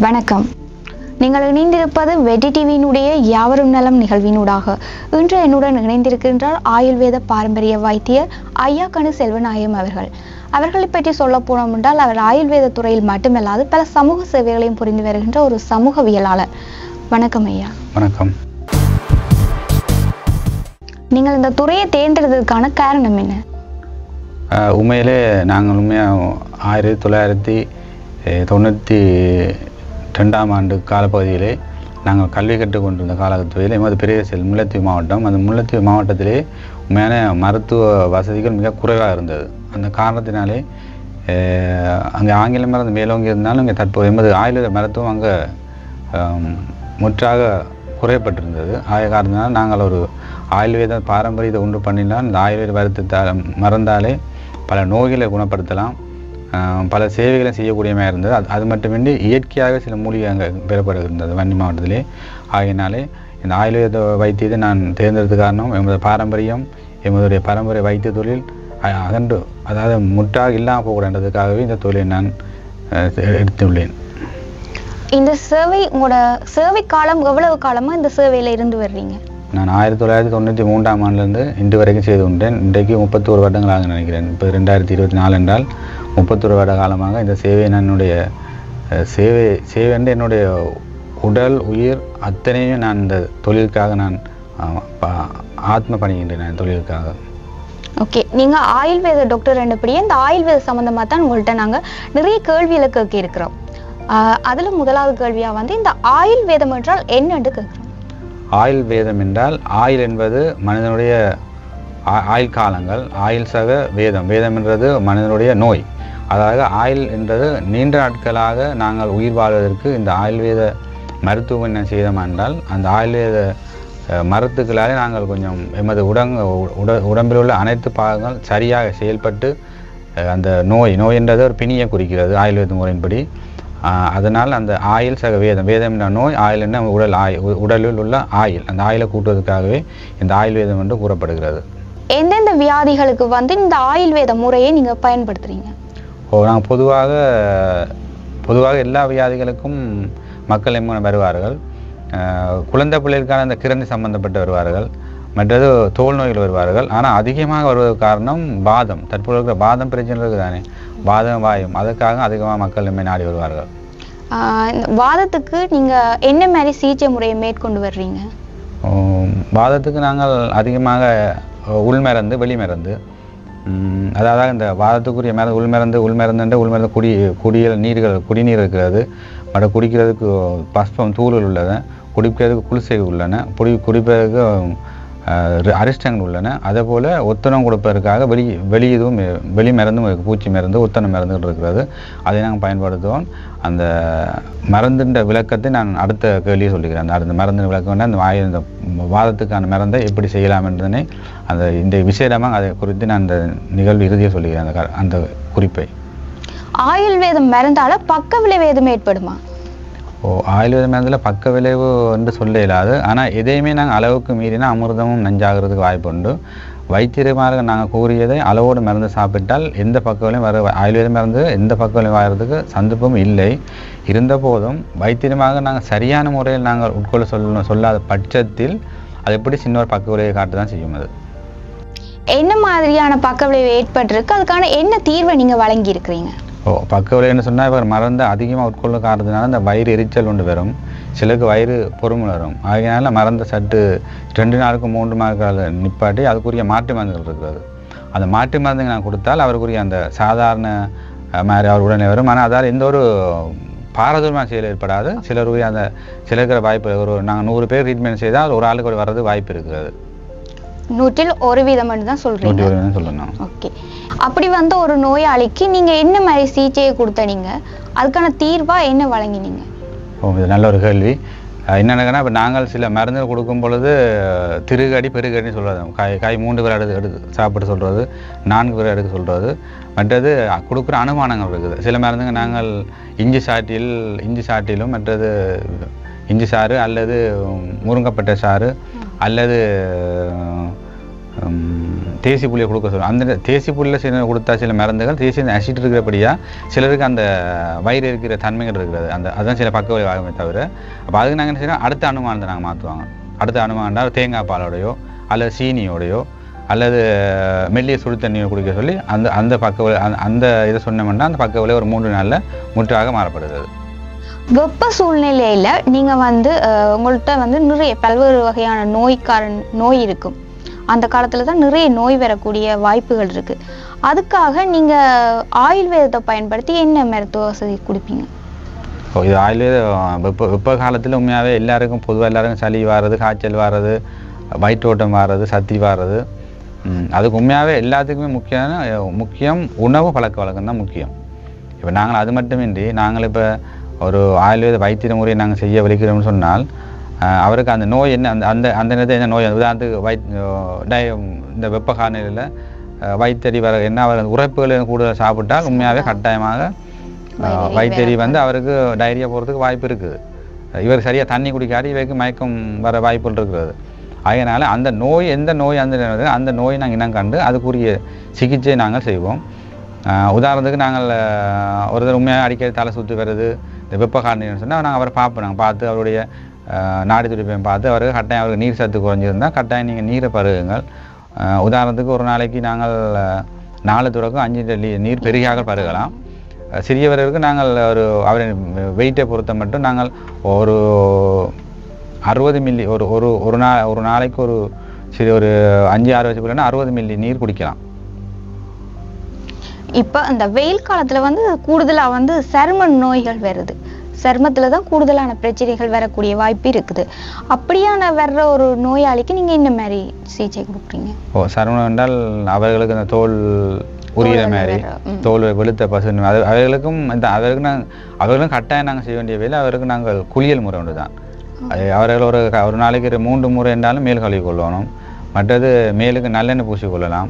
வணக்கம். நீங்கள் இணைந்திருப்பது வெட்டி டிவியினுடைய யாவரும் நலம் நிகழ்வினூடாக. இன்று என்னுடன் இணைந்திருக்கின்றார் ஆயுர்வேத பாரம்பரிய வைத்தியர் ஐயாக்கனு செல்வநாயகம் அவர்கள். அவர்களை பற்றி சொல்ல போனோம் என்றால் அவர் ஆயுர்வேத துறையில் மட்டுமல்லாது பல சமூக சேவைகளையும் புரிந்து வருகின்ற ஒரு சமூகவியலாளர். வணக்கம் ஐயா. வணக்கம். நீங்கள் இந்த துறையை தேர்ந்தெடுத்ததுக்கான காரணம் என்ன? உண்மையிலே நாங்கள் உண்மையாக 1992ஆம் ஆண்டு காலப்பகுதியிலே நாங்கள் கல்வி கற்றுக்கொண்டிருந்த காலகட்டத்தில் எமது பிரதேசத்தில் முல்லைத்தீவு மாவட்டம், அந்த முல்லைத்தீவு மாவட்டத்திலே உண்மையான மருத்துவ வசதிகள் மிக குறைவாக இருந்தது. அந்த காரணத்தினாலே அங்கே ஆங்கில மருந்து மேலோங்கி இருந்தாலும் இங்கே தற்போது எமது ஆயுர்வேத மருத்துவம் அங்கே முற்றாக குறையப்பட்டிருந்தது. ஆய காரணத்தினால் நாங்கள் ஒரு ஆயுர்வேத பாரம்பரியத்தை உண்டு பண்ணினால் இந்த ஆயுர்வேத மருந்தாலே பல நோய்களை குணப்படுத்தலாம், பல சேவைகளை செய்யக்கூடியமாக இருந்தது. அது மட்டுமின்றி இயற்கையாக சில மூலிகை அங்கே பெறப்படுகின்றது வன்னி மாவட்டத்திலே. ஆகையினாலே இந்த ஆயுர்வேத வைத்தியத்தை நான் தேர்ந்தெடுத்த காரணம் எமது பாரம்பரியம், எமதுடைய பரம்பரை வைத்திய தொழில் அகன்று அதாவது முற்றாக இல்லாமல் போகக்கூடாதுக்காகவே இந்த தொழிலை நான் எடுத்துள்ளேன். இந்த சேவை, உங்களோட சேவை காலம் எவ்வளவு காலமாக இந்த சேவையில் இருந்து வர்றீங்க? நான் 1993ஆம் ஆண்டிலிருந்து இன்று வரைக்கும் செய்து கொண்டேன். இன்றைக்கு 31 வருடங்களாக நினைக்கிறேன். இப்போ 2024 என்றால் 31 வருட காலமாக இந்த சேவையை நான் என்னுடைய சேவை என்று என்னுடைய உடல் உயிர் அத்தனையும் நான் இந்த தொழிலுக்காக நான் ஆத்ம பணிகின்றேன் தொழிலுக்காக. ஓகே, நீங்கள் ஆயுர்வேத டாக்டர் என்றபடியே இந்த ஆயுர்வேத சம்மந்தமாக தான் உங்கள்கிட்ட நாங்கள் நிறைய கேள்விகளை கேட்க இருக்கிறோம். அதில் முதலாவது கேள்வியாக வந்து இந்த ஆயுர்வேதம் என்றால் என்னன்னு கேட்குறோம். ஆயுள் என்றால் ஆயுள் என்பது மனிதனுடைய ஆயுள் காலங்கள், ஆயுள் சக வேதம், வேதம் என்றது மனிதனுடைய நோய். அதாவது ஆயுள் என்றது நீண்ட நாட்களாக நாங்கள் உயிர் வாழ்வதற்கு இந்த ஆயுர்வேத மருத்துவம் என்ன செய்தோம் என்றால் அந்த ஆயுர்வேத மருத்துக்களாலே நாங்கள் கொஞ்சம் எமது உடம்பில் உள்ள அனைத்து பாகங்கள் சரியாக செயல்பட்டு அந்த நோய் என்றது ஒரு பிணியை குறிக்கிறது ஆயுர்வேத முறையின்படி. அதனால் அந்த ஆயுள் சக வேதம், வேதம் என்ற நோய், ஆயுள் என்ன உடலில் உள்ள ஆயுள், அந்த ஆயுளை கூட்டுவதற்காகவே இந்த ஆயுர்வேதம் என்று கூறப்படுகிறது. எந்தெந்த வியாதிகளுக்கு வந்து இந்த ஆயுர்வேத முறையை நீங்கள் பயன்படுத்துகிறீங்க? நாங்கள் பொதுவாக எல்லா வியாதிகளுக்கும் மக்கள் வருவார்கள். குழந்தை பிள்ளைகளுக்கான அந்த கிரந்தி சம்பந்தப்பட்டு வருவார்கள், மற்றது தோல் நோய்கள் வருவார்கள். ஆனால் அதிகமாக வருவதற்கு காரணம் வாதம், தற்போது இருக்கிற வாதம் பிரச்சனை இருக்குது தானே, வாதம் வாயும், அதற்காக அதிகமாக மக்கள் நாடி வருவார்கள். வாதத்துக்கு நீங்கள் என்ன மாதிரி சிகிச்சை முறையை மேற்கொண்டு வர்றீங்க? வாதத்துக்கு நாங்கள் அதிகமாக உள்மருந்து வெளிமருந்து, அதாவது இந்த வாதத்துக்குரிய மருந்து உள்மருந்து குடிநீர் இருக்கிறது, மற்ற குடிக்கிறதுக்கு பஸ்பம் தூள்கள் உள்ளன, குடிக்கிறதுக்கு குளிசை உள்ளன, குடிப்பதற்கு அரிஷ்டங்கள் உள்ளன. அதே போல் ஒத்தனம் கொடுப்பதற்காக வெளி மருந்தும் பூச்சி மருந்து, ஒத்தன மருந்துகள் இருக்கிறது. அதை நாங்கள் பயன்படுத்துவோம். அந்த மருந்துன்ற விளக்கத்தை நான் அடுத்த கேள்வியை சொல்லிக்கிறேன். அந்த மருந்தின் விளக்கம் அந்த வாதத்துக்கான மருந்தை எப்படி செய்யலாம் என்றதனை இந்த விசேடமாக அதை குறித்து நான் அந்த நிகழ்வு இறுதியை சொல்லிக்கிறேன். அந்த குறிப்பை ஆயுர்வேதம் மருந்தால பக்க விளைவு எதுவும் ஏற்படுமா? ஆயுர்வேத மருந்தில் பக்க விளைவு என்று சொல்ல இயலாது. ஆனால் எதையுமே நாங்கள் அளவுக்கு மீறினா அமிர்தமும் நஞ்சாகிறதுக்கு வாய்ப்பு உண்டு. வைத்தியமாக நாங்கள் கூறியதை அளவோடு மருந்து சாப்பிட்டால் எந்த பக்க விளையும் ஆயுர்வேத மருந்து எந்த பக்க விளைவு ஆகிறதுக்கு சந்தர்ப்பம் இல்லை. இருந்த போதும் வைத்தியமாக நாங்கள் சரியான முறையில் நாங்கள் உட்கொள்ள சொல்லாத பட்சத்தில் அது எப்படி சின்ன ஒரு பக்க விளைவை காட்டு தான் செய்யும். அது என்ன மாதிரியான பக்க விளைவு ஏற்பட்டிருக்கு, அதுக்கான என்ன தீர்வை நீங்கள் வழங்கி இருக்கிறீங்க? பக்க விளைவுன்னு சொன்னால் இவர் மருந்து அதிகமாக உட்கொள்ள காரணத்தினால இந்த வயிறு எரிச்சல் ஒன்று வரும், சிலருக்கு வயிறு பொறுமை வரும். ஆகையினால மருந்தை சட்டு 2 நாளுக்கு 3 நாட்கள் நிப்பாட்டி அதுக்குரிய மாற்று மருந்துகள் இருக்கிறது. அந்த மாற்று மருந்துங்க நான் கொடுத்தால் அவருக்குரிய அந்த சாதாரண மாதிரி அவர் உடனே வரும். ஆனால் அதால் எந்த ஒரு பாரதூரமான செயல் ஏற்படாது. சிலருக்குரிய அந்த சிலருக்கிற வாய்ப்பு நாங்கள் 100 பேர் ட்ரீட்மெண்ட் செய்தால் ஒரு ஆளுக்கு வர்றது வாய்ப்பு இருக்கிறது. 100ல் 1% தான் சொல்றீங்க? 100% சொல்லணும். ஓகே, அப்படி வந்து ஒரு நோயாளிக்கு நீங்க என்ன மாதிரி சிகிச்சையை கொடுத்தீங்க, அதுக்கான தீர்வா என்ன வழங்கினீங்க? இது நல்ல ஒரு கேள்வி. என்னென்னா இப்போ நாங்கள் சில மருந்துகள் கொடுக்கும் பொழுது திருகடி பெருகடின்னு சொல்கிறது, காய் 3 பேர் எடுத்து சாப்பிட சொல்கிறது, 4 பேர் எடுக்க சொல்கிறது, மற்றது கொடுக்குற அனுமானங்கள் இருக்குது. சில மருந்துங்க நாங்கள் இஞ்சி சாட்டிலும் மற்றது இஞ்சி சாறு அல்லது முருங்கப்பட்டை சாறு அல்லது தேசி புளியை கொடுக்க சொல்லுவோம். அந்த தேசி புளியில் சில கொடுத்தா சில மருந்துகள் தேசி அசிட் இருக்கிறபடியாக சிலருக்கு அந்த வயிறு இருக்கிற தன்மைகள் இருக்கிறது. அதுதான் சில பக்க விளைவாகுமே தவிர. அப்போ அதுக்கு நாங்கள் என்ன செய்யணும், அடுத்த அனுமானத்தை நாங்கள் மாற்றுவாங்க. அடுத்த அனுமானம்னா தேங்காய் பாலோடையோ அல்லது சீனியோடையோ அல்லது மெல்லிய சுடு தண்ணியை குடிக்க சொல்லி அந்த அந்த இதை சொன்னோம்னா அந்த பக்க விலை ஒரு 3 நாளில் முற்றாக மாறப்படுகிறது. வெப்ப சூழ்நிலையில நீங்க உங்கள்கிட்ட நிறைய பல்வேறு வகையான நோய் இருக்கும். அந்த காலத்துல தான் நிறைய நோய் வரக்கூடிய வாய்ப்புகள் இருக்கு. அதுக்காக நீங்க ஆயுர்வேதத்தை பயன்படுத்தி என்ன மருத்துவ வசதி கொடுப்பீங்க? இது ஆயுர்வேத வெப்ப காலத்தில் உண்மையாகவே எல்லாருக்கும் பொதுவாக எல்லாருக்கும் சளி வாரது, காய்ச்சல் வாரது, வயிற்றோட்டம் வாரது, சத்தி வாரது. அதுக்கு உண்மையாகவே எல்லாத்துக்குமே முக்கியம் உணவு பழக்க வழக்கம் தான் முக்கியம். இப்போ நாங்கள் அது மட்டுமின்றி நாங்கள் இப்போ ஒரு ஆயுர்வேத வைத்திய முறையை நாங்கள் செய்ய வலிக்கிறோம்னு சொன்னால் அவருக்கு அந்த நோய் என்ன, அந்த நேரத்தில் என்ன நோய், உதாரணத்துக்கு இந்த வெப்ப காலநிலையில் வயிற்றடி வர என்ன அவர் உரைப்புகள் கூடுதல் சாப்பிட்டால் உண்மையாகவே கட்டாயமாக வயிற்றடி அவருக்கு டைரியா போகிறதுக்கு வாய்ப்பு இருக்குது. இவர் சரியாக தண்ணி குடிக்காட்டி இவருக்கு மயக்கம் வர வாய்ப்புகள் இருக்கிறது. அதனால் அந்த நோய் எந்த நோய் அந்த நோயை நாங்கள் இனம் கண்டு அதுக்குரிய சிகிச்சை நாங்கள் செய்வோம். உதாரணத்துக்கு நாங்கள் ஒருத்தர் உண்மையாக அடிக்கடி தலை சுற்றி வருது, இந்த வெப்ப காலநிலைன்னு சொன்னால் நாங்கள் அவரை பார்ப்போம். நாங்கள் பார்த்து அவருடைய நாடி துடிப்பையும் பார்த்து அவருக்கு கட்டாயம் அவருக்கு நீர் சத்து குறைஞ்சிருந்தால் கட்டாயம் நீங்கள் நீரை பருகுங்கள். உதாரணத்துக்கு ஒரு நாளைக்கு நாங்கள் 4 தொடக்கம் 5 நீர் பெருகியாக பருகலாம். சிறியவர்களுக்கு நாங்கள் அவரின் வெயிட்டை பொறுத்த மட்டும் நாங்கள் ஒரு 60 மில்லி ஒரு நாளைக்கு ஒரு 5-6 வயசு பிள்ளைன்னா 60 மில்லி நீர் குடிக்கலாம். இப்போ இந்த வெயில் காலத்துல கூடுதலா சரும நோய்கள் வருது. சருமத்துல தான் கூடுதலான பிரச்சனைகள் வரக்கூடிய வாய்ப்பு இருக்குது. அப்படியான வர்ற ஒரு நோயாளிக்கு நீங்க என்ன மாதிரி சிகிச்சை கொடுக்குறீங்க? சருமம் என்றால் அவர்களுக்கு அந்த தோல் உரிகிற மாதிரி, தோல் வெளுத்த பசு, அவர்களுக்கும் கட்டாயம் நாங்கள் செய்ய வேண்டிய வேலை. அவருக்கு நாங்கள் குளியல் முறை ஒன்று தான். அவர்கள் ஒரு நாளைக்கு 3 முறை என்றாலும் மேல் கழுவி கொள்ளணும். மற்றது மேலுக்கு நல்லெண்ணெய் பூசிக்கொள்ளலாம்.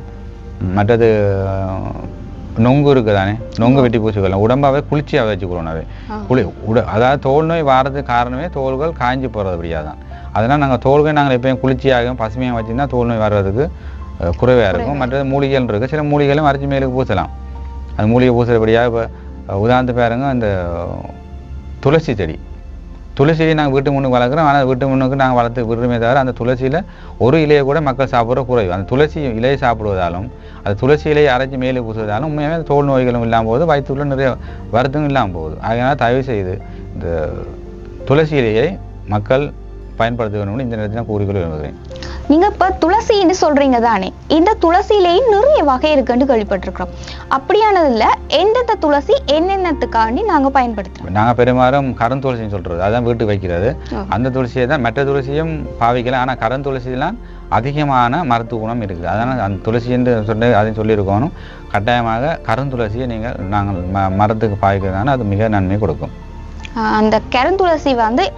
மற்றது நொங்கு இருக்குதானே, நொங்கு வெட்டி பூசிக்கொள்ளலாம். உடம்பாவே குளிர்ச்சியாக வச்சுக்கொள்ளணும். அதாவது தோல் நோய் வாரதுக்கு காரணமே தோல்கள் காய்ஞ்சி போகிறதுபடியாக தான். அதனால் நாங்கள் தோல்கள் நாங்கள் எப்பயும் குளிர்ச்சியாகவும் பசுமையாக வச்சுருந்தா தோல் நோய் வர்றதுக்கு குறைவாக இருக்கும். மற்றது மூலிகைகள் இருக்குது. சில மூலிகைகளும் அரைச்சி மேலுக்கு பூசலாம். அது மூலிகை பூசுறபடியாக இப்போ உதாரணத்து பாருங்க, அந்த துளசி செடி நாங்கள் வீட்டு முன்னுக்கு வளர்க்குறோம். ஆனால் வீட்டு முன்னுக்கு நாங்கள் வளர்த்து விடுறோமே தவிர அந்த துளசியில் ஒரு இலையை கூட மக்கள் சாப்பிட்ற குறைவு. அந்த துளசி இலையை சாப்பிடுவதாலும் அந்த துளசி இலையை அரைச்சி மேலே பூசுவதாலும் உண்மையாகவே தோல் நோய்களும் இல்லாமல் போகுது, வயிற்றுள்ள நிறைய வருத்தங்களும் இல்லாமல் போகுது. அதனால் தயவு செய்து இந்த துளசி இலையை மக்கள் பயன்படுத்த வேணும்னு இந்த நேரத்தில் கூறிக்கொள்ள விரும்புகிறேன். நீங்க இப்ப துளசின்னு சொல்றீங்க தானே, இந்த துளசியிலேயும் நிறைய வகை இருக்குன்னு கேள்விப்பட்டிருக்கிறோம். அப்படியானதுல எந்தெந்த துளசி என்னென்னத்துக்காண்டி நாங்க பயன்படுத்துறோம்? நாங்க பெரும்பாலும் கருந்துளசின்னு சொல்றது, அதான் வீட்டுக்கு வைக்கிறது. அந்த துளசியை தான் மற்ற துளசியும் பாவிக்கலாம். ஆனா கருந்துளசியெல்லாம் அதிகமான மருத்துவ குணம் இருக்குது. அதனால் அந்த துளசி என்று சொல்லி அதையும் சொல்லியிருக்கணும். கட்டாயமாக கருந்துளசியை நாங்கள் மரத்துக்கு பாவிக்கிறதுனால அது மிக நன்மை கொடுக்கும். அந்த கருந்துளசி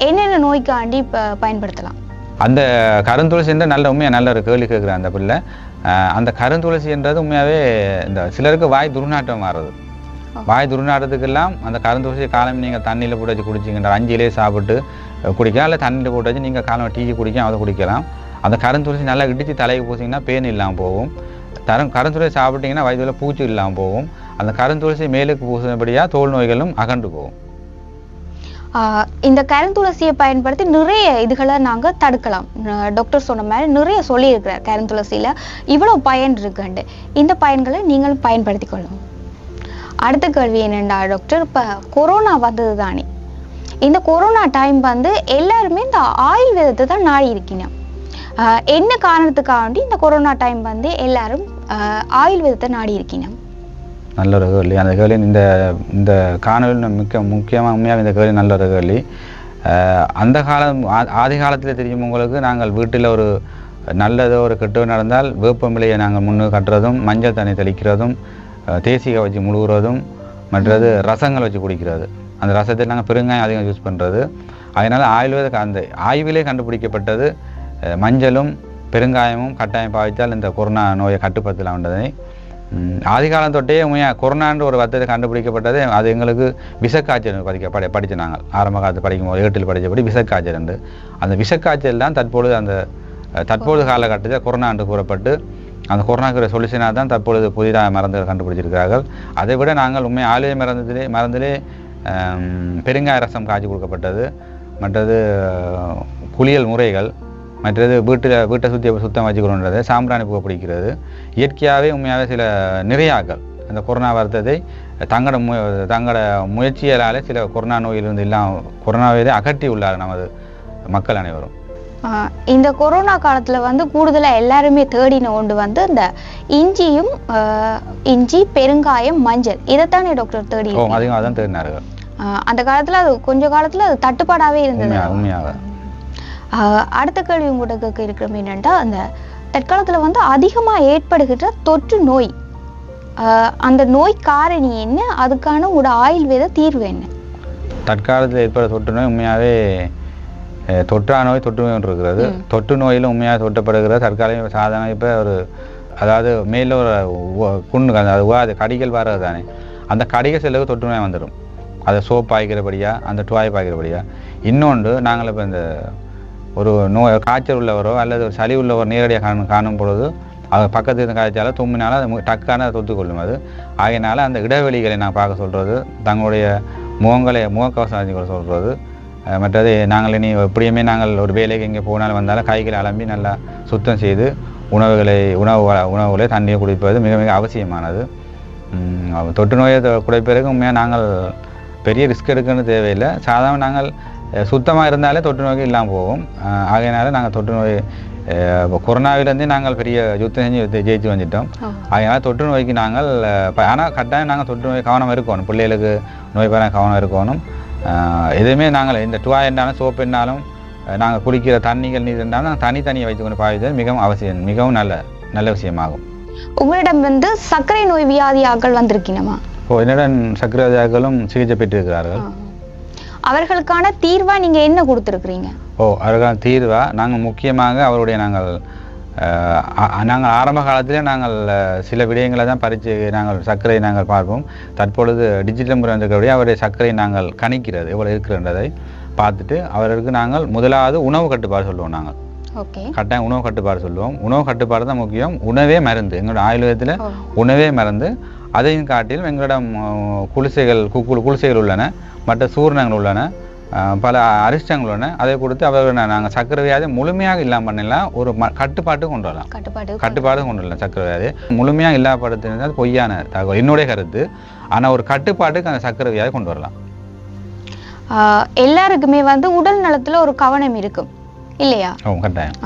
என்னென்ன நோய்க்காண்டி பயன்படுத்தலாம்? அந்த கருந்துளசி என்ற நல்ல ஒரு கேள்வி கேட்குறேன் அந்த பிள்ளை. அந்த கருந்துளசி என்றது உண்மையாகவே இந்த சிலருக்கு வாய் துர்நாற்றம் மாறுறது. வாய் துர்நாற்றத்துக்கெல்லாம் அந்த கருந்துளசி காலம் நீங்கள் தண்ணியில் போட்டு வச்சு குடிச்சிங்கன்ற 5 இலையை சாப்பிட்டு குடிக்கலாம். இல்லை தண்ணியில் போட்டு வச்சு நீங்கள் காலம் டீ குடிக்கலாம், அதை குடிக்கலாம். அந்த கருந்துளசி நல்லா இடித்து தலைக்கு பூசிங்கன்னா பேன் இல்லாமல் போகும். கருந்துளசி சாப்பிட்டிங்கன்னா வயிற்றுல பூச்சி இல்லாமல் போகும். அந்த கருந்துளசி மேலுக்கு பூசினபடியாக தோல் நோய்களும் அகன்று போகும். இந்த கருந்துளசியை பயன்படுத்தி நிறைய இதுகளை நாங்க தடுக்கலாம். டாக்டர் சொன்ன மாதிரி நிறைய சொல்லியிருக்கிறார், கருந்துளசியில இவ்வளவு பயன் இருக்குண்டு. இந்த பயன்களை நீங்களும் பயன்படுத்தி கொள்ளணும். அடுத்த கேள்வி என்னண்டா டாக்டர், இப்ப கொரோனா வந்தது தானே, இந்த கொரோனா டைம் எல்லாருமே இந்த ஆயுர்வேதத்தை தான் நாடி இருக்கீங்க. என்ன காரணத்துக்காண்டி இந்த கொரோனா டைம் எல்லாரும் ஆயுர்வேதத்தை நாடி இருக்கீங்க? நல்ல ஒரு கேள்வி. அந்த கேள்வி இந்த காணொலி முக்கியமாக உண்மையாக இந்த கேள்வி நல்ல ஒரு கேள்வி. அந்த காலம் ஆதி காலத்தில் தெரியும் உங்களுக்கு, நாங்கள் வீட்டில் ஒரு நல்லதோ ஒரு கெட்டோ நடந்தால் வேப்பமிலையை நாங்கள் முன்னு கட்டுறதும், மஞ்சள் தண்ணி தெளிக்கிறதும், தேசிகை வச்சு முழுகிறதும், மற்றது ரசங்கள் வச்சு குடிக்கிறது. அந்த ரசத்தில் நாங்கள் பெருங்காயம் அதிகம் யூஸ் பண்ணுறது. அதனால் அந்த ஆய்விலே கண்டுபிடிக்கப்பட்டது மஞ்சளும் பெருங்காயமும் கட்டாயம் பாவித்தால் இந்த கொரோனா நோயை கட்டுப்படுத்தலாம்ன்றதை ஆதிகாலம் தொட்டே உண்மையாக கொரோனான்ற ஒரு வர்த்தத்தை கண்டுபிடிக்கப்பட்டது. அது எங்களுக்கு விஷக்காய்ச்சல் படித்த நாங்கள் ஆரம்ப காலத்தில் படிக்கும்போது 8ல் படித்தபடி விஷக்காய்ச்சல் உண்டு. அந்த விஷக்காய்ச்சல் தான் தற்பொழுது காலகட்டத்தில் கொரோனா என்று கூறப்பட்டு அந்த கொரோனாக்கு சொல்யூஷனாக தான் தற்பொழுது புதிதாக மருந்துகள் கண்டுபிடிச்சிருக்கிறார்கள். அதை விட நாங்கள் உண்மை ஆளுவை மருந்திலே பெருங்காய ரசம் காய்ச்சி கொடுக்கப்பட்டது, மற்றது குளியல் முறைகள், மற்றது வீட்டை சுத்தம் வச்சுக்கணுன்றது, சாம்பிராணி புகை பிடிக்கிறது. இயற்கையாகவே உண்மையாகவே சில நிறையாக்கள் அந்த கொரோனா வருத்தத்தை தங்களோட முயற்சியாலே சில கொரோனா நோயிலிருந்து கொரோனாவை அகற்றி உள்ளார் நமது மக்கள் அனைவரும். இந்த கொரோனா காலத்துல வந்து கூடுதலா எல்லாருமே தேடின ஒன்று வந்து இந்த இஞ்சி, பெருங்காயம், மஞ்சள், இதைத்தானே டாக்டர் தேடி? அதிகமாக தான் தேடினார்கள். அந்த காலத்துல அது கொஞ்ச காலத்துல அது தட்டுப்பாடாவே இருந்தது. உண்மையாக. அடுத்த கேள்வி உங்கள்கிட்ட கேட்க இருக்கிறோம் என்னன்னா, அந்த தற்காலத்துல வந்து அதிகமா ஏற்படுகின்ற தொற்று நோய், அந்த நோய் காரணி என்ன, அதுக்கான உங்களோட ஆயுர்வேத தீர்வு என்ன? தற்காலத்தில் ஏற்பட தொற்று நோய் உண்மையாகவே தொற்றா நோய் தொற்று நோய் ஒன்று இருக்கிறது. தொற்று நோயிலும் உண்மையாக தொட்டப்படுகிற தற்காலிக சாதனை இப்போ அதாவது மேல ஒரு புண்ணு அது கடிகள் வர்றது தானே, அந்த கடிகள் செல்லுக்கு தொற்று நோய் வந்துடும். அதை சோப் ஆகிக்கிறபடியா, அந்த டுவாய் ஆகிக்கிறபடியா. இன்னொன்று, நாங்கள் இப்போ இந்த ஒரு காய்ச்சல் உள்ளவரோ அல்லது ஒரு சளி உள்ளவர் நேரடியாக காணும் பொழுது அது பக்கத்து இருந்து காய்ச்சாலும் தும்மினாலும் அது டக்கான தொத்துக்கொள்ளும். அது ஆகையினால அந்த இடைவெளிகளை நான் பார்க்க சொல்கிறது, தங்களுடைய முகக்கவசம் அணிந்து சொல்கிறது. மற்றது நாங்கள் இனி எப்படியுமே நாங்கள் ஒரு வேலைக்கு இங்கே போனாலும் வந்தாலும் கைகளை அலம்பி நல்லா சுத்தம் செய்து உணவுகளை தண்ணியை குடிப்பது மிக மிக அவசியமானது. தொற்று நோயை குறைப்பதற்கு உண்மையாக நாங்கள் பெரிய ரிஸ்க் எடுக்கணும்னு தேவையில்லை. சாதாரண நாங்கள் சுத்தமாக இருந்தாலே தொற்று நோய்க்கு இல்லாமல் போகும். ஆகையினால நாங்கள் தொற்று நோய் கொரோனாவிலேருந்தே நாங்கள் பெரிய யுத்தம் செஞ்சு ஜெயிச்சு வந்துட்டோம். அதனால் தொற்று நோய்க்கு நாங்கள் ஆனால் கட்டாயம் நாங்கள் தொற்று நோய் கவனம் இருக்கணும். பிள்ளைகளுக்கு நோய் பெற கவனம் இருக்கணும். எதுவுமே நாங்கள் இந்த டுவா என்னாலும் சோப்பு என்னாலும் நாங்கள் குடிக்கிற தண்ணிகள் நீர் இருந்தாலும் நாங்கள் தனித்தனியை வைத்துக்கொண்டு பாய்வது மிகவும் அவசியம், மிகவும் நல்ல விஷயமாகும். உங்களிடம் வந்து சர்க்கரை நோய் வியாதியாக்கள் வந்திருக்கீங்கம்மா? என்னிடம் சர்க்கரை வியாதியாக்களும் சிகிச்சை பெற்றிருக்கிறார்கள். அவர்களுக்கான தீர்வா நீங்க என்ன கொடுத்துருக்கிறீங்க? அவர்களுக்கான தீர்வா நாங்கள் முக்கியமாக அவருடைய நாங்கள் ஆரம்ப காலத்திலே நாங்கள் சில விடயங்களை தான் பறித்து நாங்கள் சர்க்கரையை நாங்கள் பார்ப்போம். தற்பொழுது டிஜிட்டல் முறை வந்திருக்கிறபடியே அவருடைய சர்க்கரை நாங்கள் கணிக்கிறது எவ்வளோ இருக்கிறன்றதை பார்த்துட்டு அவருக்கு நாங்கள் முதலாவது உணவு கட்டுப்பாடு சொல்லுவோம். நாங்கள் கட்டாயம் உணவு கட்டுப்பாடு சொல்லுவோம். உணவு கட்டுப்பாடு தான் முக்கியம். உணவே மருந்து. எங்களோட ஆயுர்வேதத்தில் உணவே மருந்து. அதையும் காட்டிலும் எங்களிடம் குளிசைகள் உள்ளன, மற்ற சூர்ணங்கள் உள்ளன, பல அரிஷ்டங்கள் உள்ளன. அதை கொடுத்து அவர்கள் நாங்கள் சர்க்கரை வியாதி முழுமையாக இல்லாமல் பண்ணலாம், ஒரு கட்டுப்பாடு கொண்டு வரலாம். சர்க்கரை வியாதி முழுமையாக இல்லாமப்படுத்தினால் பொய்யான தகவல் என்னுடைய கருத்து. ஆனால் ஒரு கட்டுப்பாட்டுக்கு அந்த சர்க்கரை வியாதி கொண்டு வரலாம். எல்லாருக்குமே வந்து உடல் நலத்துல ஒரு கவனம் இருக்கும் இல்லையா? கட்டாயம்.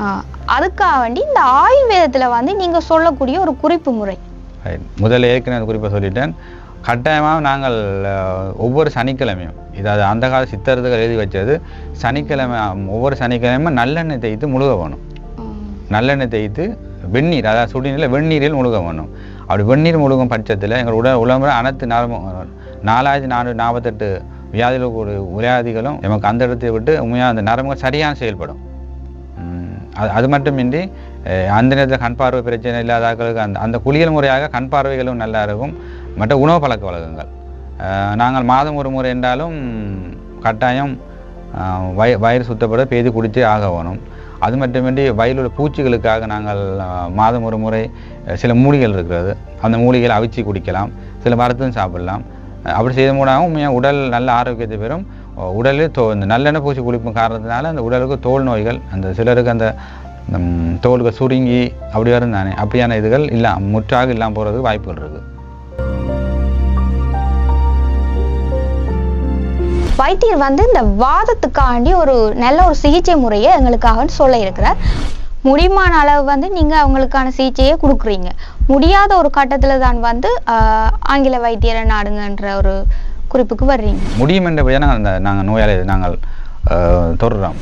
அதுக்காக வேண்டி இந்த ஆயுர்வேதத்துல வந்து நீங்க சொல்லக்கூடிய ஒரு குறிப்பு முறை. முதல்ல ஏற்கனவே குறிப்பை சொல்லிட்டேன். கட்டாயமாக நாங்கள் ஒவ்வொரு சனிக்கிழமையும், இதாவது அந்த கால சித்தர்கள் எழுதி வச்சது, ஒவ்வொரு சனிக்கிழமையும் நல்லெண்ணெய் தேய்த்து முழுக வேணும். நல்லெண்ணெய் தேய்த்து வெந்நீர், அதாவது சுடுநீரில் வெந்நீரில் முழுக வேணும். அப்படி வெந்நீர் முழுகும் பட்சத்தில் எங்கள் உடம்புல அனைத்து 4448 வியாதிகளும் நமக்கு அந்த இடத்தை விட்டு உண்மையாக அந்த நரம்புகள் சரியான செயல்படும். அது மட்டுமின்றி அந்த நேரத்தில் கண் பார்வை பிரச்சனை இல்லாதாக்களுக்கு அந்த குளியல் முறையாக கண் பார்வைகளும் நல்லா இருக்கும். மற்ற உணவு பழக்க வழக்கங்கள் நாங்கள் மாதம் ஒரு முறை என்றாலும் கட்டாயம் வயிறு சுத்தப்பட பேதி குடித்து ஆக வேணும். அது மட்டுமின்றி வயலுள்ள பூச்சிகளுக்காக நாங்கள் மாதம் ஒரு முறை சில மூலிகைகள் இருக்கிறது, அந்த மூலிகைகளை அவிச்சு குடிக்கலாம், சில மருத்துவம் சாப்பிடலாம். அப்படி செய்த மூலமாக உண்மையாக உடல் நல்ல ஆரோக்கியத்தை பெறும். உடலில் இந்த நல்லெண்ணெய் பூச்சி குளிப்பும் காரணத்தினால அந்த உடலுக்கு தோல் நோய்கள், அந்த சிலருக்கு அந்த தோல்கள் சுருங்கி அப்படி வரும் தானே, அப்படியான இதுகள் முற்றாக இல்லாமல் போகிறதுக்கு வாய்ப்புகள் இருக்குது. வைத்தியர் வந்து இந்த வாதத்துக்காண்டி ஒரு நல்ல ஒரு சிகிச்சை முறையை எங்களுக்காக சொல்ல இருக்கிறார். முடியுமான அளவு வந்து நீங்க அவங்களுக்கான சிகிச்சையை கொடுக்குறீங்க. முடியாத ஒரு கட்டத்துல தான் வந்து ஆங்கில வைத்தியரை நாடுங்கன்ற ஒரு குறிப்புக்கு வர்றீங்க. முடியும் என்றபடியா நாங்கள் நோயாளி நாங்கள் தொடர்றோம்.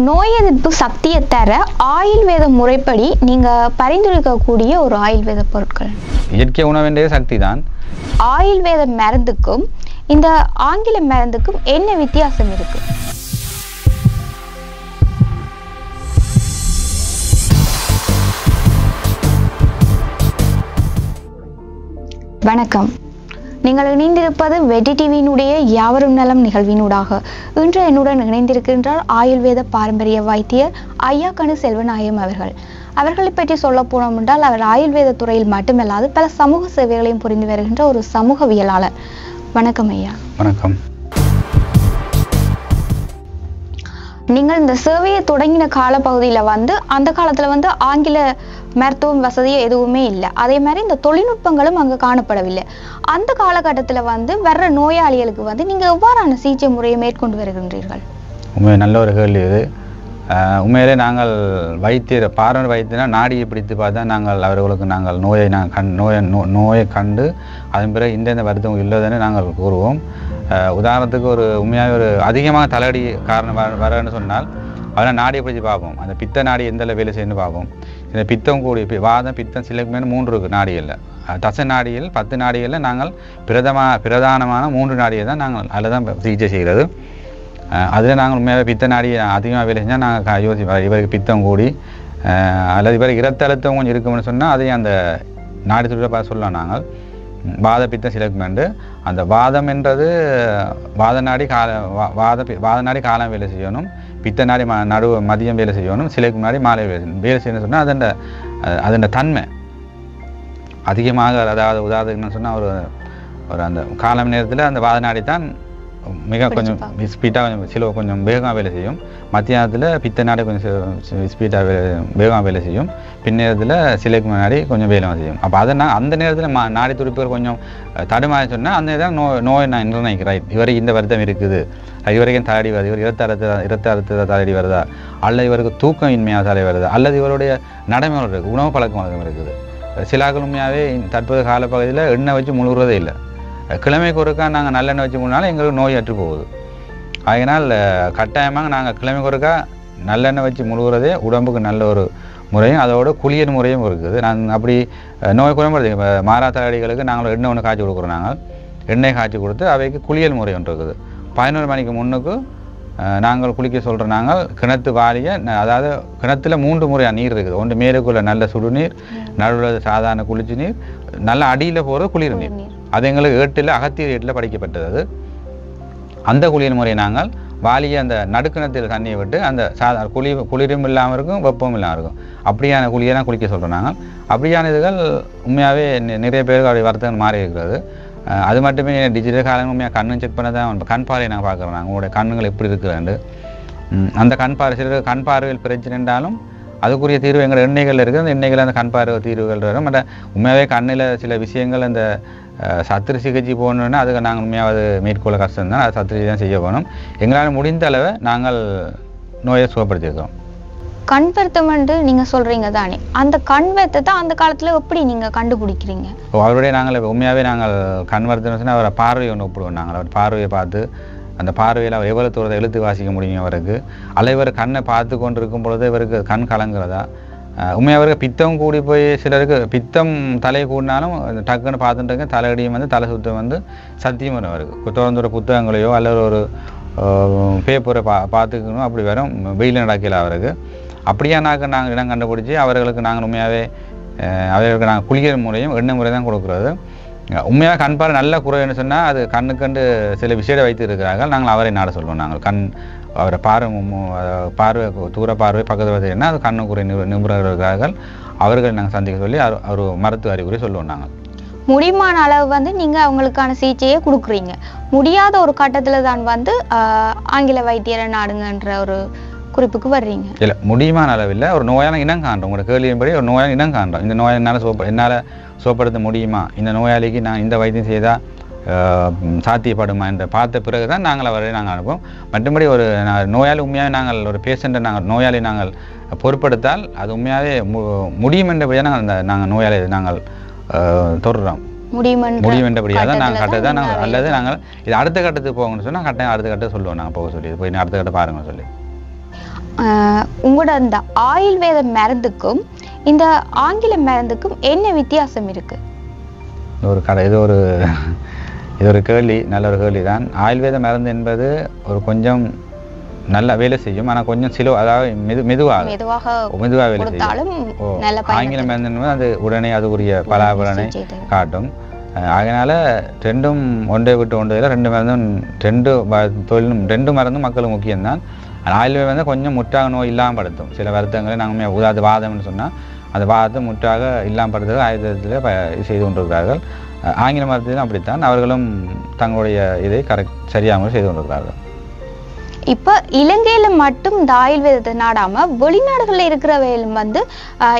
நோய் எதிர்ப்பு சக்தியை தர ஆயுர்வேத முறைப்படி நீங்க பரிந்துரைக்கக்கூடிய ஒரு ஆயுர்வேத பொருட்கள். இயற்கை உணவுடைய சக்தி தான். ஆயுர்வேத மருந்துக்கும் இந்த ஆங்கில மருந்துக்கும் என்ன வித்தியாசம் இருக்கு? வணக்கம். நீங்கள் இணைந்திருப்பது வெட்டி டிவியினுடைய யாவரும் நலம் நிகழ்வினூடாக. இன்று என்னுடன் இணைந்திருக்கின்றார் ஆயுர்வேத பாரம்பரிய வைத்தியர் ஐயா கணு செல்வநாயகம் அவர்கள். அவர்களை பற்றி சொல்ல போனோம் என்றால் அவர் ஆயுர்வேத துறையில் மட்டுமல்லாது பல சமூக சேவைகளையும் புரிந்து வருகின்ற ஒரு சமூகவியலாளர். வணக்கம் ஐயா. வணக்கம். நீங்கள் இந்த சேவையை தொடங்கின காலப்பகுதியில் அந்த காலத்தில் ஆங்கில மருத்துவம் வசதியோ எதுவுமே இல்லை. அதே மாதிரி இந்த தொழில்நுட்பங்களும் அங்கே காணப்படவில்லை. அந்த காலகட்டத்தில் வர்ற நோயாளிகளுக்கு நீங்கள் எவ்வாறான சிகிச்சை முறையை மேற்கொண்டு வருகின்றீர்கள்? உண்மையை நல்ல ஒரு கேள்வி இது. உண்மையிலே நாங்கள் பாரம்பரிய வைத்தியனா நாடியை பிடித்து பார்த்தா அவர்களுக்கு நோயை கண்டு அதன் பிறகு இந்த மருத்துவம் இல்லைன்னு நாங்கள் கூறுவோம். உதாரணத்துக்கு உண்மையாக அதிகமாக தலையடி காரணம் வரன்னு சொன்னால் அதனால் நாடியை பிடிச்சி பார்ப்போம். அந்த பித்த நாடி எந்த வேலை செய்யணும்னு பார்ப்போம். இந்த பித்தம் கூடி வாதம் பித்தம் சிலக்குமே 3 இருக்குது நாடிகளில். தச நாடிகள் 10 நாடிகளில் நாங்கள் பிரதானமான 3 நாடியை தான் நாங்கள் அதில் தான் சிகிச்சை செய்கிறது. அதில் நாங்கள் உண்மையாக பித்த நாடி அதிகமாக வேலை செஞ்சால் நாங்கள் யோசிப்போம் இவருக்கு பித்தம் கூடி அல்லது இவருக்கு இரத்த அழுத்தம் கொஞ்சம் இருக்கும்னு சொன்னால் அதையும் அந்த நாடி துறை சொல்லலாம். நாங்கள் வாத பித்தம் சிலக்குமெண்டு அந்த வாதம் என்றது வாத நாடி காலம் வேலை செய்யணும், பித்த நாடி மதியம் வேலை செய்யணும், சிலைக்கு முன்னாடி மாலை வேலை செய்யணும்னு சொன்னால் அதோட தன்மை அதிகமாக, அதாவது உதாரணத்துக்கு சொன்னால் ஒரு அந்த காலம் நேரத்தில் அந்த வாத நாடி தான் மிக கொஞ்சம் ஸ்பீடாக கொஞ்சம் வேகமாக வேலை செய்யும். மத்தியானத்தில் பித்த நாடி கொஞ்சம் ஸ்பீடாக வேகமாக வேலை செய்யும். பின்னேரத்தில் சிலைக்கு முன்னாடி கொஞ்சம் வேகமாக செய்யும். அப்போ அந்த நேரத்தில் நாடி துடிப்புகள் கொஞ்சம் தடுமாறி சொன்னால் அந்த நேரம் நோயை நான் நிர்ணயிக்கிறேன். இவருக்கு இந்த வருத்தம் இருக்குது, இவரைக்கும் தலையடி வருது, இவர் இரத்த அழுத்த தலையடி வருதா, அல்லது இவருக்கு தூக்கம் இன்மையாக தலை வருதா, அல்லது இவருடைய நடைமுறை இருக்குது, உணவு பழக்க வழக்கம் இருக்குது. சிலாக்கள் உண்மையாகவே தற்போது காலப்பகுதியில் எண்ணெய் வச்சு முழுகிறதே இல்லை. கிழமைக்கு ஒருக்கா நாங்கள் நல்லெண்ணெய் வச்சு முன்னாலும் எங்களுக்கு நோய் அற்று போகுது. அதனால் கட்டாயமாக நாங்கள் கிழமைக்கு ஒருக்கா நல்லெண்ணெய் வச்சு முழுகிறதே உடம்புக்கு நல்ல ஒரு முறையும் அதோட குளியல் முறையும் இருக்குது. நாங்கள் அப்படி நோய் குறைபடுது. இப்போ மாறா தலையடிகளுக்கு நாங்கள் எண்ணெய் ஒன்று காய்ச்சி கொடுக்குறோம். நாங்கள் எண்ணெய் காய்ச்சி கொடுத்து அவைக்கு குளியல் முறை ஒன்று இருக்குது. 11 மணிக்கு முன்னுக்கு நாங்கள் குளிக்க சொல்கிற நாங்கள் கிணத்து வாளியை, அதாவது கிணத்துல 3 முறையாக நீர் இருக்குது. ஒன்று மேலுக்குள்ள நல்ல சுடுநீர், நடுவில் சாதாரண குளிர்ச்சி நீர், நல்ல அடியில் போகிறது குளிர் நீர். அது எங்களுக்கு 8 அகத்தியர் 8 படிக்கப்பட்டது. அது அந்த குளியல் முறையை நாங்கள் வாளியை அந்த நடுக்கிணத்தில் தண்ணியை விட்டு அந்த குளிரும் இல்லாமல் இருக்கும், வெப்பமும் இல்லாமல் இருக்கும். அப்படியான குளியெல்லாம் குளிக்க சொல்கிறோம் நாங்கள். அப்படியான இதுகள் உண்மையாகவே நிறைய பேருக்கு அப்படி வர்த்தகம் மாறி இருக்கிறது. அது மட்டுமே டிஜிட்டல் காலம் உண்மையாக கண்ணும் செக் பண்ண தான் கண் பார்வையை நாங்கள் பார்க்குறோம். நாங்கள் உங்களுடைய கண்ணுங்கள் எப்படி இருக்குதுண்டு அந்த கண் பார்வை சிலருக்கு கண் பார்வையில் பிரச்சனை என்றாலும் அதுக்குரிய தீர்வு எங்கள் எண்ணெய்கள் இருக்குது. அந்த எண்ணெய்கள் அந்த கண் பார்வை தீர்வுகள் வரும். மற்ற உண்மையாகவே கண்ணில் சில விஷயங்கள் அந்த சத்திர சிகிச்சை போகணுன்னா அதுக்கு நாங்கள் உண்மையாக அது மேற்கொள்ள கஷ்டம் தான். அது சத்திர தான் செய்ய போகணும். எங்களால் முடிந்த அளவை நாங்கள் நோயை சுகப்படுத்தியிருக்கோம். கண் வருத்தம் என்று நீங்கள் சொல்கிறீங்க தானே, அந்த கண் வருத்தத்தை அந்த காலத்தில் எப்படி நீங்கள் கண்டுபிடிக்கிறீங்க? அவருடைய நாங்கள் உண்மையாகவே நாங்கள் கண் வருத்தம்னு சொன்னால் அவரை பார்வையை ஒன்று ஒப்பிடுவோம். நாங்கள் அவர் பார்வையை பார்த்து அந்த பார்வையில் அவர் எவ்வளோ தூரத்தை எழுத்து வாசிக்க முடியும் அவருக்கு, அல்ல இவர் கண்ணை பார்த்து கொண்டு இருக்கும் பொழுது இவருக்கு கண் கலங்குறதா. உண்மையாவருக்கு பித்தம் கூடி போய் சிலருக்கு பித்தம் தலையை கூடினாலும் டக்குன்னு பார்த்துட்டு தலையடியும் தலை சுத்தம் சத்தியம் வரும் அவருக்கு. தொடர்ந்து புத்தகங்களையோ அல்லது ஒரு பேப்பரை பார்த்துக்கணும் அப்படி வரும். வெயில் நடக்கல அவருக்கு. அப்படியானாக்க நாங்கள் இடம் கண்டுபிடிச்சி அவர்களுக்கு நாங்கள் உண்மையாகவே அவர்களுக்கு நாங்கள் குளிக்கிற முறையும் எண்ணெய் முறை தான் கொடுக்குறது. உண்மையாக கண் பார்வை நல்ல குறைன்னு சொன்னால் அது கண்ணுக்கண்டு சில விஷயத்தை வைத்து இருக்கிறார்கள். நாங்கள் அவரை நாட சொல்லுவோம். நாங்கள் அவரை பார்வை தூர பார்வை பக்கத்து பார்த்தீங்கன்னா அது கண்ணு குறை நிபுணர்கள் இருக்கிறார்கள். அவர்களை நாங்கள் சந்திக்க சொல்லி அவர் மருத்துவ அறிகுறி சொல்லுவோம். நாங்கள் முடியுமான அளவு நீங்கள் அவங்களுக்கான சிகிச்சையை கொடுக்குறீங்க. முடியாத ஒரு கட்டத்தில் தான் ஆங்கில வைத்தியரை நாடுங்கன்ற ஒரு குறிப்புக்கு வர்றீங்க. இல்லை, முடியுமான அளவில் ஒரு நோயாளி இனம் காண்றோம். உங்களோட கேள்வியின்படி ஒரு நோயாளி இனம் காண்றோம். இந்த நோயை என்னால் சுகப்படுத்த முடியுமா, இந்த நோயாளிக்கு நான் இந்த வைத்தியம் செய்தால் சாத்தியப்படுமா என்று பார்த்த பிறகு தான் நாங்கள் அவரை நாங்கள் அனுப்புவோம். மற்றபடி ஒரு நோயாளி உண்மையாக நாங்கள் ஒரு பேஷண்ட்டை நோயாளி நாங்கள் பொருட்படுத்தால் அது உண்மையாகவே முடியும் என்றபடியாக நாங்கள் நோயாளி நாங்கள் தொடர்றோம். முடியும் என்றபடியாக தான் நாங்கள் கட்டை தான் நாங்கள், அல்லது நாங்கள் இது அடுத்த கட்டத்துக்கு போகணும்னு சொன்னால் கட்டாயம் அடுத்த கட்டத்தை சொல்லுவோம். நாங்கள் போக சொல்லி போய் அடுத்த கட்டை பாருங்கன்னு சொல்லி. உங்களோட அந்த ஆயுர்வேத மருந்துக்கும் இந்த ஆங்கில மருந்துக்கும் என்ன வித்தியாசம் இருக்கு? இது ஒரு கேள்வி, நல்ல ஒரு கேள்வி தான். ஆயுர்வேத மருந்து என்பது ஒரு கொஞ்சம் நல்லா வேலை செய்யும், ஆனால் கொஞ்சம் சிலோ, அதாவது மெதுவாக வேலை செய்யும். ஆங்கில மருந்து என்பது அது உடனே அதுக்குரிய பலாபலனை காட்டும். அதனால ரெண்டும் ஒன்றை விட்டு ஒன்றையில் ரெண்டு மருந்தும் மக்களுக்கு முக்கியம்தான். ஆயுர்வேதம் கொஞ்சம் முற்றாக நோய் இல்லாமல் படுத்தும். சில வருத்தங்களை நாங்கள் உதாது வாதம்னு சொன்னால் அந்த வாதத்தை முற்றாக இல்லாமப்படுத்துகிற ஆயுதத்தில் செய்து கொண்டிருக்கிறார்கள். ஆங்கில மருத்துவம் அப்படித்தான், அவர்களும் தங்களுடைய இதை சரியாக செய்து கொண்டிருக்கிறார்கள். இப்போ இலங்கையில மட்டும் இந்த ஆயுர்வேதத்தை நாடாம வெளிநாடுகளில் இருக்கிறவையிலும்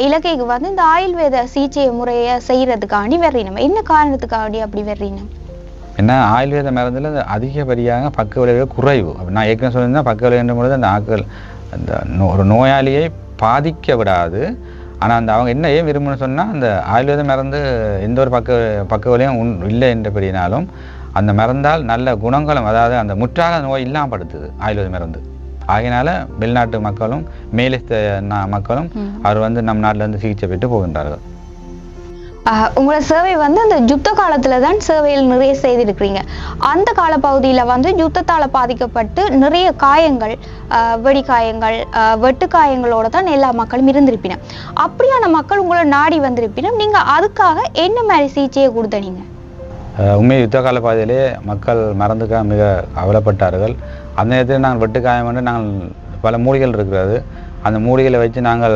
இலங்கைக்கு இந்த ஆயுர்வேத சிகிச்சை முறையை செய்யறதுக்காண்டி வெறினோம். என்ன காரணத்துக்காண்டி அப்படி வெறினோம்? ஏன்னா ஆயுர்வேத மருந்துல அதிகப்படியாக பக்க விளைவுகள் குறைவு. நான் ஏற்கனவே சொல்லியிருந்தேன், பக்க விளைவுன்ற பொழுது அந்த ஆட்கள் அந்த ஒரு நோயாளியை பாதிக்க விடாது. ஆனால் அந்த அவங்க என்ன ஏன் விரும்புன்னு சொன்னால், அந்த ஆயுர்வேத மருந்து எந்த ஒரு பக்க விளைவும் இல்லை என்றபடினாலும் அந்த மருந்தால் நல்ல குணங்களும், அதாவது அந்த முற்றாக நோய் இல்லாமல் படுத்துது ஆயுர்வேத மருந்து. ஆகையினால வெளிநாட்டு மக்களும் மேலிஸ்த மக்களும் அவர் நம் நாட்டில் சிகிச்சை பெற்று போகின்றார்கள். உங்களோட சேவை அந்த யுத்த காலத்துல தான் சேவையில் நிறைய செய்திருக்கிறீங்க. அந்த காலப்பகுதியில யுத்தத்தால பாதிக்கப்பட்டு நிறைய காயங்கள், வெடிக்காயங்கள், வெட்டுக்காயங்களோட தான் எல்லா மக்களும் இருந்திருப்பின. அப்படியான மக்கள் உங்களை நாடி வந்திருப்பினும் நீங்க அதுக்காக என்ன மாதிரி சிகிச்சையை கொடுத்தீங்க? உண்மை யுத்த கால பாதையிலே மக்கள் மறந்துக்க மிக அவலப்பட்டார்கள். அந்த நேரத்தில் நாங்கள் வெட்டுக்காயம் நாங்கள் பல மூலிகைகள் இருக்கிறது. அந்த மூலிகைகளை வச்சு நாங்கள்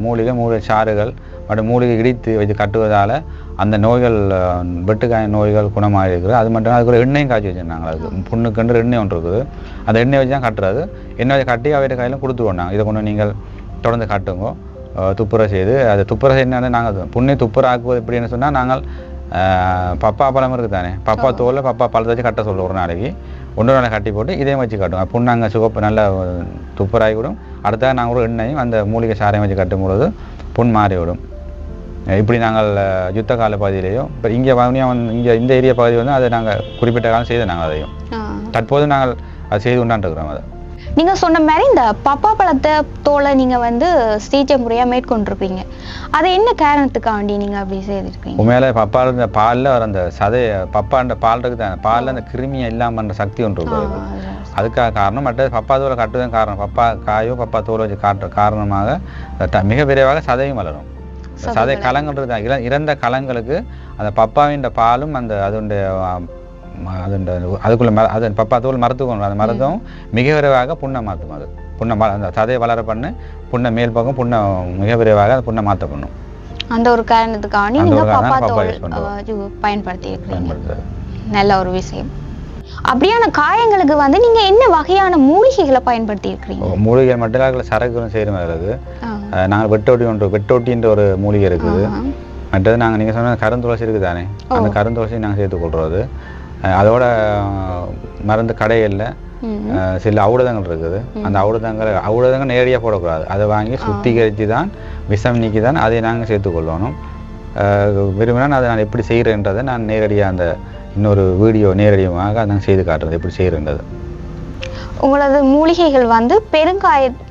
மூலிகை சாறுகள் மற்றும் மூலிகை இடித்து வச்சு கட்டுவதால் அந்த நோய்கள், வெட்டுக்காய நோய்கள் குணமாக இருக்குது. அது மட்டும் அதுக்கு ஒரு எண்ணெயும் காய்ச்சி வச்சுருந்தாங்க. அதுக்கு புண்ணுக்கென்று எண்ணெய் ஒன்று இருக்குது. அந்த எண்ணெய் வச்சு தான் கட்டுறது. எண்ணெய் வச்சு கட்டி அவைய கையிலும் கொடுத்துருவோம். நாங்கள் இதை கொண்டு நீங்கள் தொடர்ந்து கட்டுங்க, துப்புரை செய்து. அது துப்புரை செய்யணுன்னா நாங்கள் புண்ணை துப்புரை ஆக்குவது எப்படின்னு சொன்னால், நாங்கள் பப்பா பழம் இருக்குது தானே, பப்பா தோலில் பப்பா பழத்தை வச்சு கட்ட சொல்லுவோம். ஒரு நாளைக்கு 1 நாளை கட்டி போட்டு இதையும் வச்சு கட்டுவோம். புண்ணு அங்கே சுகப்பு நல்லா துப்புராகி விடும். அடுத்தது நாங்கள் ஒரு எண்ணெயும் அந்த மூலிகை சாரையும் வச்சு கட்டும் பொழுது புண் மாறி விடும். இப்படி நாங்கள் யுத்த கால பகுதியிலேயோ இப்போ இங்கே இங்கே இந்த ஏரியா பகுதி அதை நாங்கள் குறிப்பிட்ட காலம் செய்து நாங்கள் அதையும் தற்போது நாங்கள் அதை செய்து கொண்டாண்டுருக்கிறோம். அதை நீங்க சொன்ன மாதிரி இந்த பப்பா பழத்தை தோலை நீங்க சிகிச்சை முறையா மேற்கொண்டிருப்பீங்க. அது என்ன காரணத்துக்காண்டி நீங்க அப்படி செய்திருக்கீங்க? உண்மையில பப்பால் இந்த பாலில் வர அந்த சதைய பப்பாண்ட பால் இருக்குது, பாலில் அந்த கிருமியை இல்லாமன்ற சக்தி ஒன்று இருக்குது. அதுக்காக காரணம். மற்ற பப்பா தோலை கட்டுவதன் காரணம், பப்பா காயோ பப்பா தோலை வச்சு காட்டுற காரணமாக மிக விரைவாக சதையும் வளரும். சதை கலங்கள்ன்றது இறந்த கலங்களுக்கு அந்த பப்பாவின் பாலும் அந்த அதுக்குள்ள அது பப்பா தோல் மரத்துக்கும் அந்த மரத்தும் மிக விரைவாக புண்ணை மாற்றும். அது புண்ணை அந்த சதையை வளர பண்ணு புண்ணை மேல் பக்கம் புண்ணை மிக விரைவாக அந்த புண்ணை மாற்ற பண்ணும். அந்த ஒரு காரணத்துக்காண்டி நீங்க பப்பா தோல் பயன்படுத்தி இருக்கிறீங்க. நல்ல ஒரு விஷயம். அப்படியான காயங்களுக்கு நீங்க என்ன வகையான மூலிகைகளை பயன்படுத்தி இருக்கிறீங்க? மூலிகை மட்டும் இல்லை, சரக்குகளும் செய்கிற மாதிரி இருக்குது. நாங்கள் வெட்டோட்டின்ற ஒரு மூலிகை இருக்குது. மற்றது நாங்கள் நீங்கள் சொன்ன கருந்துளசி இருக்குது தானே, அந்த கருந்துளசி நாங்கள் சேர்த்துக்கொள்றது. அதோட மருந்து கடைகளில் சில ஔடதங்கள் இருக்குது. அந்த ஔடதங்கள் நேரடியாக போடக்கூடாது. அதை வாங்கி சுத்திகரித்து தான் விஷம் நீக்கி தான் அதை நாங்கள் சேர்த்துக்கொள்ளணும். விரும்பினால் அதை நான் எப்படி செய்கிறேன்றதை நான் நேரடியாக அந்த இன்னொரு வீடியோ நேரடியாக நாங்கள் செய்து காட்டுறது எப்படி செய்கிறேன்றது. உங்களது மூலிகைகள்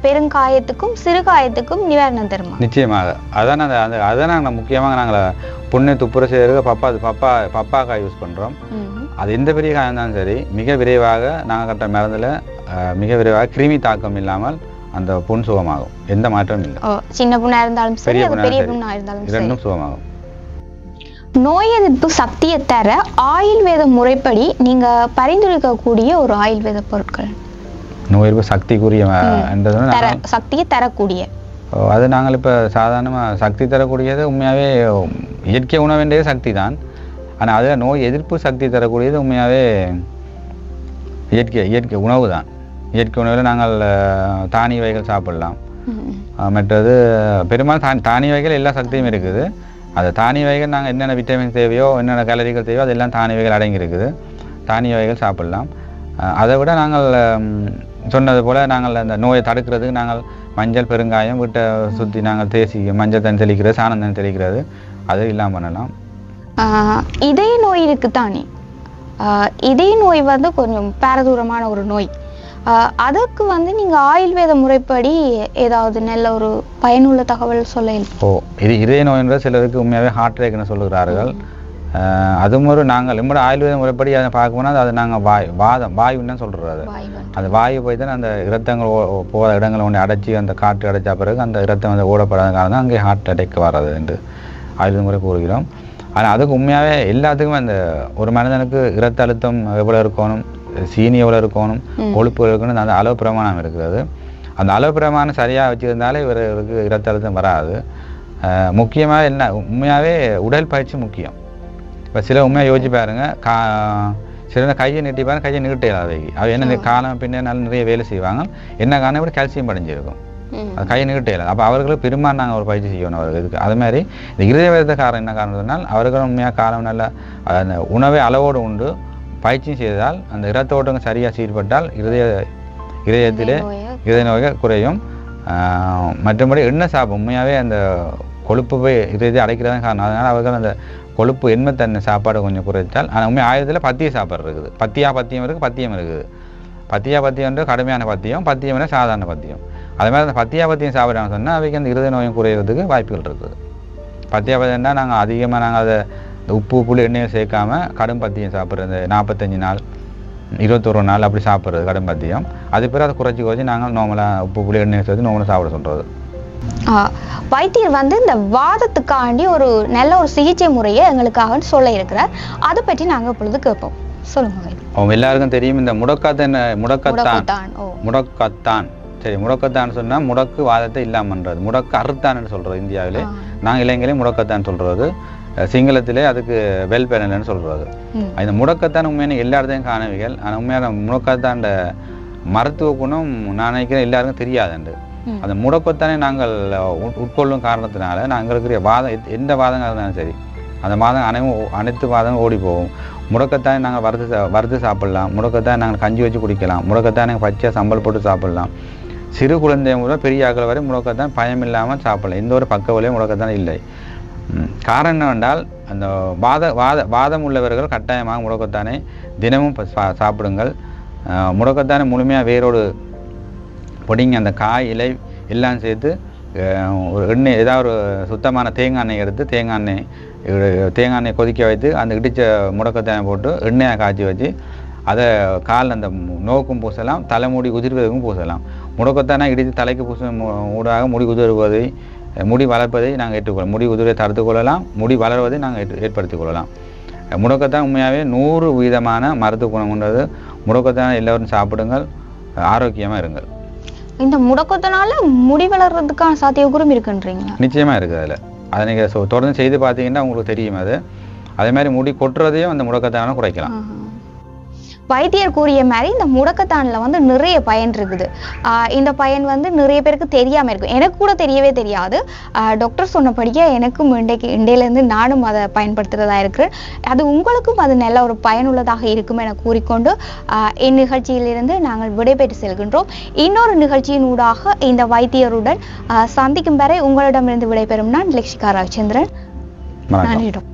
பெருங்காயத்துக்கும் சிறுகாயத்துக்கும் நிவாரணம் தருமா? நிச்சயமாக. அதான் நாங்கள் முக்கியமாக நாங்கள் புண்ணை துப்புரை செய்யறது பப்பா காய் யூஸ் பண்ணுறோம். அது எந்த பெரிய காயம் இருந்தாலும் சரி, மிக விரைவாக நாங்கள் கட்ட மருந்தில் மிக விரைவாக கிருமி தாக்கம் இல்லாமல் அந்த புண் சுகமாகும். எந்த மாற்றமும் இல்லை. சின்ன புண்ணா இருந்தாலும் பெரிய புண்ணா இருந்தாலும் இரண்டும் சுகமாகும். நோய் எதிர்ப்பு சக்தியை தர ஆயுர்வேத முறைப்படி நீங்க பரிந்துரைக்கக்கூடிய ஒரு ஆயுர்வேத பொருட்கள்? நோய் எதிர்ப்பு சக்திக்குரிய சக்தியை தரக்கூடிய அது நாங்கள் இப்போ சாதாரணமாக சக்தி தரக்கூடியது உண்மையாகவே இயற்கை உணவுன்றே சக்தி தான். ஆனால் அதில் நோய் எதிர்ப்பு சக்தி தரக்கூடியது உண்மையாகவே இயற்கை உணவு தான். இயற்கை உணவில் நாங்கள் தானிய வகைகள் சாப்பிடலாம். மற்றது பெரும்பாலும் தானிய வகைகள் எல்லா சக்தியும் இருக்குது. அது தானிய வகைகள் நாங்கள் என்னென்ன விட்டமின் தேவையோ என்னென்ன கேலரிகள் தேவையோ அதெல்லாம் தானிய வகைகள் அடங்கி இருக்குது. தானிய வகைகள் சாப்பிடலாம். அதை விட நாங்கள் சொன்னது போல் நாங்கள் அந்த நோயை தடுக்கிறதுக்கு நாங்கள் மஞ்சள் பெருங்காயம் வீட்டை சுற்றி நாங்கள் தேசி மஞ்சள் தண்ணி தெளிக்கிறது, சாணம் தண்ணி தெளிக்கிறது, அது இல்லாமல் பண்ணலாம். இதய நோய் இருக்கு தானே, இதய நோய் கொஞ்சம் பாரதூரமான ஒரு நோய். அதுக்கு நீங்க ஆயுர்வேத முறைப்படி ஏதாவது நல்ல ஒரு பயனுள்ள தகவல் சொல்ல? இது இதய நோய்ன்றது சிலருக்கு உண்மையாகவே ஹார்ட் அட்டாக்னு சொல்லுகிறார்கள். அதுவும் ஒரு நாங்கள் நம்மளோட ஆயுர்வேத முறைப்படி அதை பார்க்க போனால் அது நாங்கள் வாயுன்னு சொல்கிறது. அது வாயு போய் தான் அந்த இரத்தங்கள் போகிற இடங்களை ஒன்று அடைச்சி அந்த காற்று அடைச்சா பிறகு அந்த இரத்தம் ஓடப்படாத காரணம் தான் அங்கே ஹார்ட் அட்டாக் வர்றது என்று ஆயுர்வேத முறை கூறுகிறோம். ஆனால் அதுக்கு உண்மையாகவே எல்லாத்துக்கும் அந்த ஒரு மனிதனுக்கு இரத்த அழுத்தம் எவ்வளோ இருக்கணும், சீனி எவ்வளோ இருக்கணும், கொழுப்பு இருக்கணும், அந்த அளவு பிரமாணம் இருக்கிறது. அந்த அளவு பிரமாணம் சரியாக வச்சுருந்தாலே இவருக்கு இரத்த அழுத்தம் வராது. முக்கியமாக என்ன உண்மையாகவே உடல் பயிற்சி முக்கியம். இப்போ சில உண்மையாக யோசிச்சு பாருங்க, சில கையை நீட்டி பாருங்க, கையை நீட்டையில அவை என்ன காலம் பின்னால நிறைய வேலை செய்வாங்க, என்ன காரணம் இப்படி கால்சியம் படிஞ்சிருக்கும், அது கையை நீட்டையில. அப்போ அவர்களுக்கு பெரும்பாலும் நாங்கள் ஒரு பயிற்சி செய்யணும் அவர்களுக்கு. இதுக்கு அது மாதிரி இந்த இருதய காரணம் என்ன காரணம் சொன்னால் அவர்கள் உண்மையாக காலம் நல்ல அந்த உணவை அளவோடு உண்டு பயிற்சியும் செய்தால் அந்த இரத்த ஓட்டங்கள் சரியாக சீர்பட்டால் இதய நோய்கள் குறையும். மற்றபடி எண்ணெய் சாப்பிடும் உண்மையாகவே அந்த கொழுப்பு போய் இதயத்தை அடைக்கிறதான் காரணம். அதனால் அவர்கள் அந்த கொழுப்பு எண்மைத்தன்மை சாப்பாடு கொஞ்சம் குறைத்தால். ஆனால் உண்மை ஆயுதத்தில் பத்திய சாப்பாடு இருக்குது, பத்தியம் இருக்குது, பத்தியம் இருக்குது. பத்தியம் கடுமையான பத்தியம் சாதாரண பத்தியம். அதே மாதிரி அந்த பத்தியம் சாப்பிட்றாங்க சொன்னால் அவைக்கு அந்த இருதய நோயும் குறையிறதுக்கு வாய்ப்புகள் இருக்குது. பத்தியம்னா நாங்கள் அதிகமாக அதை உப்பு புளி எண்ணெயை சேர்க்காம கடும் பத்தியம் சாப்பிட்றது, 45 நாள் 21 நாள் அப்படி சாப்பிட்றது கடும் பத்தியம். அது பிறகு அதை குறைச்சி நாங்கள் நார்மலாக உப்பு புளி எண்ணெயை சேர்த்து நார்மலாக சாப்பிட சொல்கிறது. வைத்தியர் இந்த வாதத்துக்காண்டி ஒரு நல்ல ஒரு சிகிச்சை முறையை எங்களுக்காக சொல்ல இருக்கிறார். அதை பற்றி நாங்கள் இப்பொழுது கேட்போம். சொல்லுங்க. அவங்க எல்லாருக்கும் தெரியும் இந்த முடக்கத்தான். சரி, முடக்கத்தான் சொன்னா முடக்கு வாதத்தை இல்லாமன்றது, முடக்கு அறுத்தான்னு சொல்றது இந்தியாவிலே. நாங்கள் இலங்கையிலே முடக்கத்தான் சொல்றது, சிங்களத்திலே அதுக்கு வெல் பேனல்னு சொல்றது. இந்த முடக்கத்தான் உண்மையான எல்லா இடத்தையும் காணவிகள். ஆனால் உண்மையான முடக்கத்தாண்ட மருத்துவ குணம் நான் நினைக்கிறேன் எல்லாருக்கும் தெரியாதுண்டு. அந்த முடக்கத்தானே நாங்கள் உட்கொள்ளும் காரணத்தினால நாங்கள் இருக்கிற வாதம் எந்த வாதங்கள் இருந்தாலும் சரி அந்த வாதம் அனைத்து வாதமும் ஓடி போகும். முடக்கத்தானே நாங்கள் வறுத்து சாப்பிடலாம், முடக்கத்தானே நாங்கள் கஞ்சி வச்சு குடிக்கலாம், முடக்கத்தானே நாங்கள் பச்சை சம்பல் போட்டு சாப்பிடலாம். சிறு குழந்தை முதல் பெரிய ஆக்கள் வரை முடக்கத்தான் பயம் இல்லாமல் சாப்பிடலாம். எந்த ஒரு பக்க விளையும் முடக்கத்தான் இல்லை. காரணம் என்னவென்றால் அந்த வாதம் உள்ளவர்கள் கட்டாயமாக முடக்கத்தானே தினமும் சாப்பிடுங்கள். முடக்கத்தானே முழுமையாக வேரோடு பொடிங்க அந்த காய் இலை எல்லாம் சேர்த்து ஒரு எண்ணெய் ஏதாவது ஒரு சுத்தமான தேங்காய் எண்ணெய் எடுத்து தேங்காய் எண்ணெய் கொதிக்க வைத்து அந்த இடித்த முடக்கத்தானே போட்டு எண்ணெயை காய்ச்சி வச்சு அதை கால் அந்த நோக்கும் பூசலாம், தலைமுடி உதிர்வதற்கும் பூசலாம். முடக்கத்தானே இடித்து தலைக்கு பூச ஊடாக முடி உதிர்வதை முடி வளர்ப்பதை நாங்கள் ஏற்றுக்கொள்ளலாம், முடி உதிர்வை தடுத்து கொள்ளலாம், முடி வளர்வதை நாங்கள் ஏற்படுத்தி கொள்ளலாம். முடக்கத்தான் உண்மையாகவே 100% மருத்துவ குணம் கொண்டது. முடக்கத்தானே எல்லோரும் சாப்பிடுங்கள், ஆரோக்கியமாக இருங்கள். இந்த முடக்கத்தினால முடி வளர்றதுக்கான சாத்தியக்கூறும் இருக்குன்றீங்களா? நிச்சயமாக இருக்குது. அதை நீங்கள் தொடர்ந்து செய்து பார்த்தீங்கன்னா உங்களுக்கு தெரியும். அதே மாதிரி முடி கொட்டுறதையும் அந்த முடக்கத்தான குறைக்கலாம். வைத்தியர் கூறிய மாதிரி இந்த முடக்கத்தானில் நிறைய பயன் இருக்குது. இந்த பயன் நிறைய பேருக்கு தெரியாமல் இருக்கும். எனக்கு கூட தெரியவே தெரியாது. டாக்டர் சொன்னபடியே எனக்கும் இண்டையிலேருந்து நானும் அதை பயன்படுத்துகிறதா இருக்கிறேன். அது உங்களுக்கும் அது நல்ல ஒரு பயனுள்ளதாக இருக்கும் என கூறிக்கொண்டு இந்நிகழ்ச்சியிலிருந்து நாங்கள் விடைபெற்று செல்கின்றோம். இன்னொரு நிகழ்ச்சியின் ஊடாக இந்த வைத்தியருடன் சந்திக்கும் வரை உங்களிடமிருந்து விடைபெறும் நான் லக்ஷிகா ரவிச்சந்திரன். நன்றி டாக்டர்.